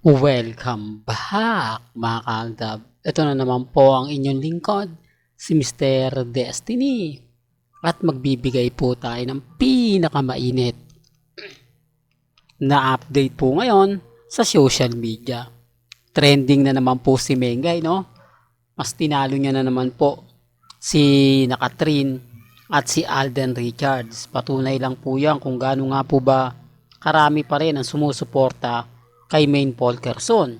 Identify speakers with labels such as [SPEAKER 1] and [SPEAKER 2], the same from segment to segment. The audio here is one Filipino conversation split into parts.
[SPEAKER 1] Welcome back mga kaagdab. Ito na naman po ang inyong lingkod, si Mr. Destiny. At magbibigay po tayo ng pinakamainit na update po ngayon sa social media. Trending na naman po si Mengay, no? Mas tinalo niya na naman po si Nakatrin at si Alden Richards. Patunay lang po yan kung gaano nga po ba karami pa rin ang sumusuporta kay Maine Polkerson.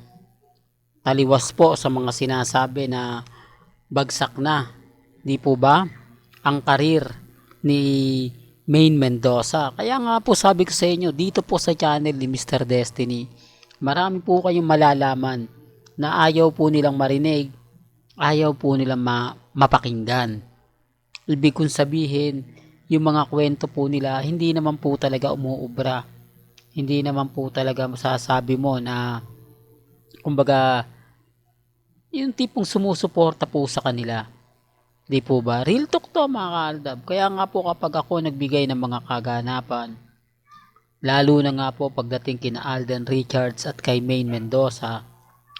[SPEAKER 1] Taliwas po sa mga sinasabi na bagsak na, di po ba, ang karir ni Maine Mendoza. Kaya nga po sabi ko sa inyo, dito po sa channel ni Mr. Destiny, marami po kayong malalaman na ayaw po nilang marinig, ayaw po nilang mapakinggan. Ibig kong sabihin, yung mga kwento po nila, hindi naman po talaga umuubra. Hindi naman po talaga masasabi mo na kumbaga yung tipong sumusuporta po sa kanila. Di po ba? Real talk to mga kaaldab. Kaya nga po kapag ako nagbigay ng mga kaganapan, lalo na nga po pagdating kina Alden Richards at kay Maine Mendoza,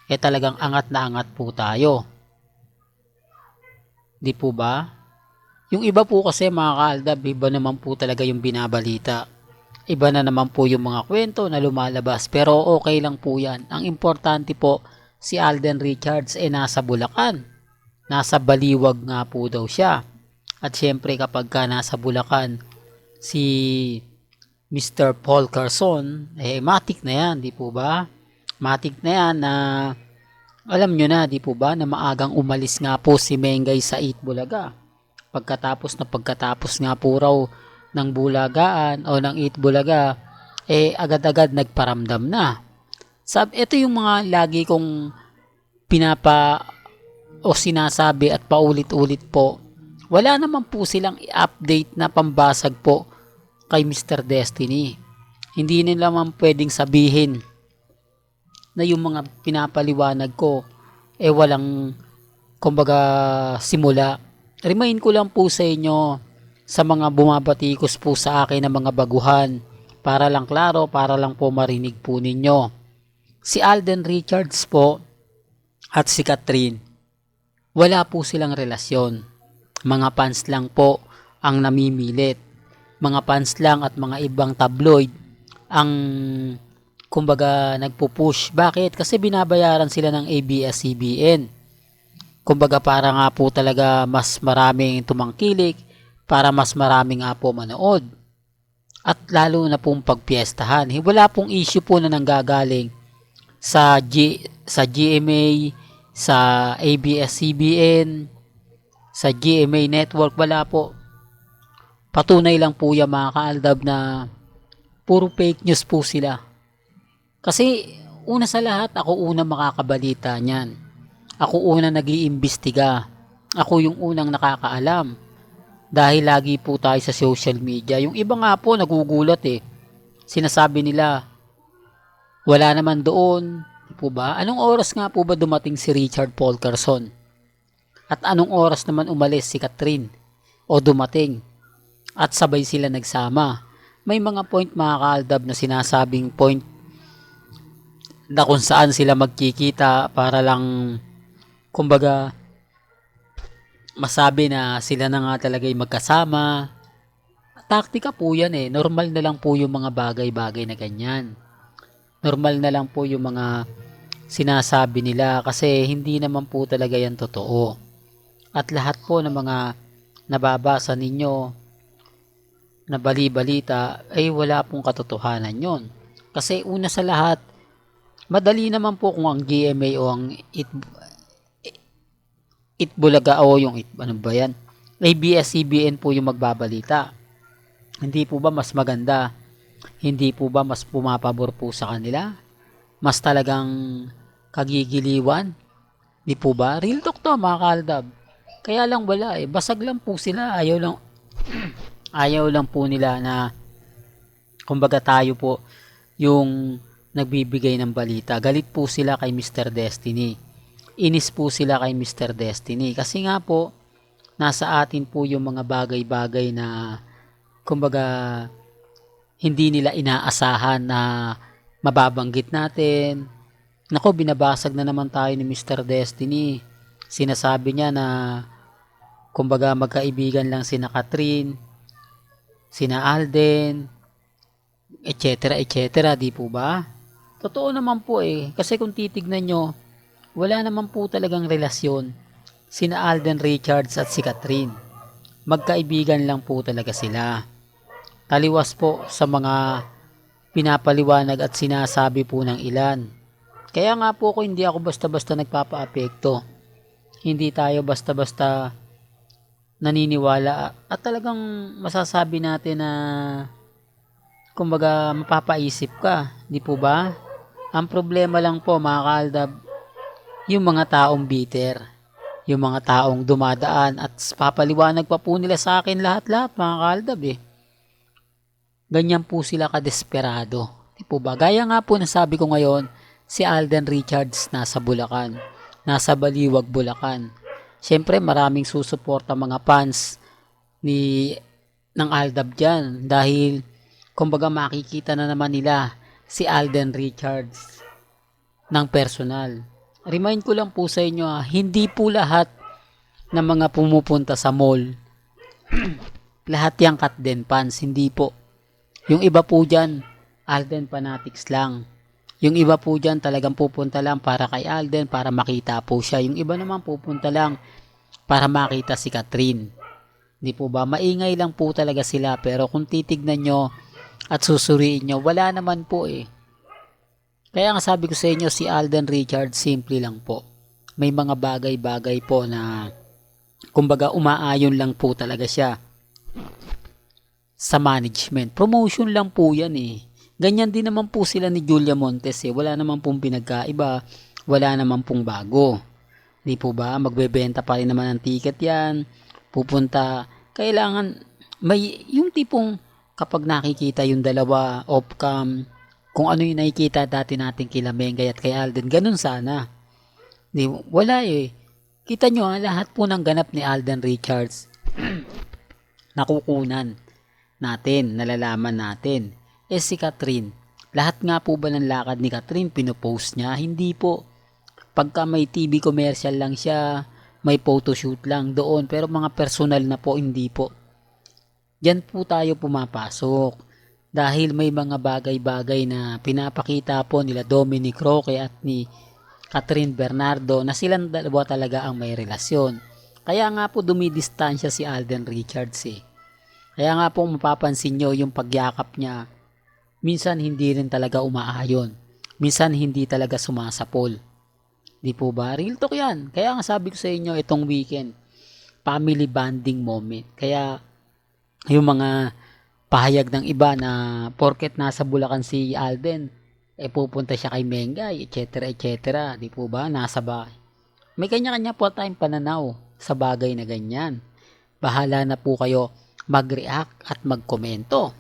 [SPEAKER 1] talagang angat na angat po tayo. Di po ba? Yung iba po kasi mga kaaldab, iba naman po talaga yung binabalita. Iba na naman po yung mga kwento na lumalabas, pero okay lang po yan. Ang importante po, si Alden Richards nasa Bulacan. Nasa Baliwag nga po daw siya. At syempre kapag ka nasa Bulacan, si Mr. Paul Carson, matik na yan, di po ba? Matik na yan na alam nyo na, di po ba, na maagang umalis nga po si Mengay sa 8 Bulaga. Pagkatapos nga po raw ng bulagaan o ng 8 Bulaga, agad-agad nagparamdam na. Ito yung mga lagi kong pinapa o sinasabi at paulit-ulit po. Wala naman po silang i-update na pambasag po kay Mr. Destiny. Hindi nila naman pwedeng sabihin na yung mga pinapaliwanag ko walang kumbaga simula. Remind ko lang po sa inyo sa mga bumabatikos po sa akin ng mga baguhan para lang klaro, para lang po marinig po ninyo. Si Alden Richards po at si Catherine, wala po silang relasyon. Mga fans lang po ang namimilit. Mga fans lang at mga ibang tabloid ang kumbaga nagpupush. Bakit? Kasi binabayaran sila ng ABS-CBN. Kumbaga para nga po talaga mas maraming tumangkilik, para mas maraming nga po manood. At lalo na pong pagpiestahan. Wala pong issue po na nanggagaling sa GMA, sa ABS-CBN, sa GMA Network, wala po. Patunay lang po yung mga kaaldab na puro fake news po sila. Kasi una sa lahat, ako una makakabalita niyan. Ako una nag-iimbestiga. Ako yung unang nakakaalam. Dahil lagi po tayo sa social media. Yung iba nga po nagugulat Sinasabi nila, wala naman doon. Po ba? Anong oras nga po ba dumating si Richard Paul Carson? At anong oras naman umalis si Catherine? O dumating? At sabay sila nagsama. May mga point mga kaaldab na sinasabing point na kung saan sila magkikita para lang kumbaga masabi na sila na nga talaga yung magkasama. Taktika po yan Normal na lang po yung mga bagay-bagay na ganyan. Normal na lang po yung mga sinasabi nila kasi hindi naman po talaga yan totoo. At lahat po ng mga nababasa ninyo na bali-balita wala pong katotohanan yon. Kasi una sa lahat, madali naman po kung ang GMA o ang Itbulaga o yung ano ba yan? ABS-CBN po yung magbabalita. Hindi po ba mas maganda? Hindi po ba mas pumapabor po sa kanila? Mas talagang kagigiliwan? Di po ba? Real talk to mga kaaldab. Kaya lang wala Basag lang po sila. Ayaw lang po nila na kumbaga tayo po yung nagbibigay ng balita. Galit po sila kay Mr. Destiny. Inis po sila kay Mr. Destiny. Kasi nga po, nasa atin po yung mga bagay-bagay na kumbaga hindi nila inaasahan na mababanggit natin, Nako, binabasag na naman tayo ni Mr. Destiny. Sinasabi niya na kumbaga magkaibigan lang sina Catherine, sina Alden, etc. etc. Di po ba? Totoo naman po kasi kung titignan nyo, wala naman po talagang relasyon sina Alden Richards at si Catherine. Magkaibigan lang po talaga sila. Taliwas po sa mga pinapaliwanag at sinasabi po ng ilan. Kaya nga po hindi ako basta-basta nagpapa-apekto. Hindi tayo basta-basta naniniwala at talagang masasabi natin na kumbaga mapapaisip ka, di po ba? Ang problema lang po mga kaaldab, yung mga taong bitter, yung mga taong dumadaan at papaliwanag pa po nila sa akin lahat-lahat mga kaaldab Ganyan po sila kadesperado. Di po ba? Gaya nga po nasabi ko ngayon, si Alden Richards nasa Bulacan, nasa Baliwag, Bulacan. Siyempre maraming susuporta mga fans ng Aldab dyan dahil kumbaga makikita na naman nila si Alden Richards ng personal. Remind ko lang po sa inyo hindi po lahat ng mga pumupunta sa mall lahat yung Katden fans, hindi po. Yung iba po dyan, Alden fanatics lang. Yung iba po dyan talagang pupunta lang para kay Alden, para makita po siya. Yung iba naman pupunta lang para makita si Catherine. Di po ba? Maingay lang po talaga sila, pero kung titignan nyo at susuriin nyo, wala naman po Kaya nga sabi ko sa inyo, si Alden Richards simple lang po. May mga bagay-bagay po na kumbaga umaayon lang po talaga siya sa management. Promotion lang po yan Ganyan din naman po sila ni Julia Montes Wala naman pong pinagkaiba, wala naman pong bago. Di po ba? Magbebenta pa rin naman ng ticket yan. Pupunta. Kailangan may yung tipong kapag nakikita yung dalawa off-cam, kung ano yung nakikita dati natin kila Mengay at kay Alden, ganun sana. Wala Kita nyo lahat po ng ganap ni Alden Richards nakukunan natin, nalalaman natin. Si Catherine, lahat nga po ba ng lakad ni Catherine pinopost niya? Hindi po. Pagka may TV commercial lang siya, may photoshoot lang doon, pero mga personal na po, hindi po. Diyan po tayo pumapasok. Dahil may mga bagay-bagay na pinapakita po nila Dominic Roque at ni Catherine Bernardo na silang dalawa talaga ang may relasyon. Kaya nga po dumidistansya si Alden Richards Kaya nga po mapapansin nyo yung pagyakap niya, minsan hindi rin talaga umaayon. Minsan hindi talaga sumasapol. Di po ba? Real talk yan. Kaya nga sabi ko sa inyo itong weekend, family bonding moment. Kaya yung mga pahayag ng iba na porket nasa Bulacan si Alden, pupunta siya kay Mengay, etc. etc. Di po ba? Nasa bahay. May kanya-kanya po tayong pananaw sa bagay na ganyan. Bahala na po kayo mag-react at mag-komento.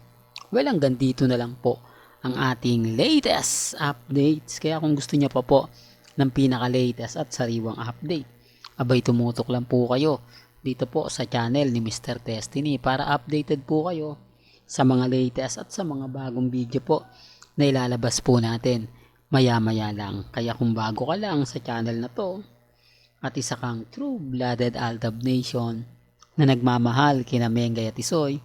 [SPEAKER 1] Well, hanggang dito na lang po ang ating latest updates. Kaya kung gusto niya pa po ng pinaka-latest at sariwang update, abay tumutok lang po kayo dito po sa channel ni Mr. Destiny para updated po kayo sa mga latest at sa mga bagong video po na ilalabas po natin maya-maya lang. Kaya kung bago ka lang sa channel na to at isa kang true-blooded Aldab Nation na nagmamahal kina Mengay at Isoy,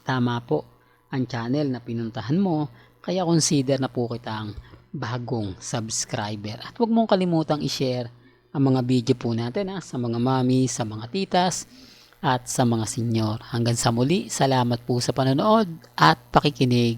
[SPEAKER 1] tama po ang channel na pinuntahan mo, kaya consider na po kitang bagong subscriber. At huwag mong kalimutang i-share ang mga video po natin sa mga mami, sa mga titas, at sa mga senyor. Hanggang sa muli, salamat po sa panonood at pakikinig.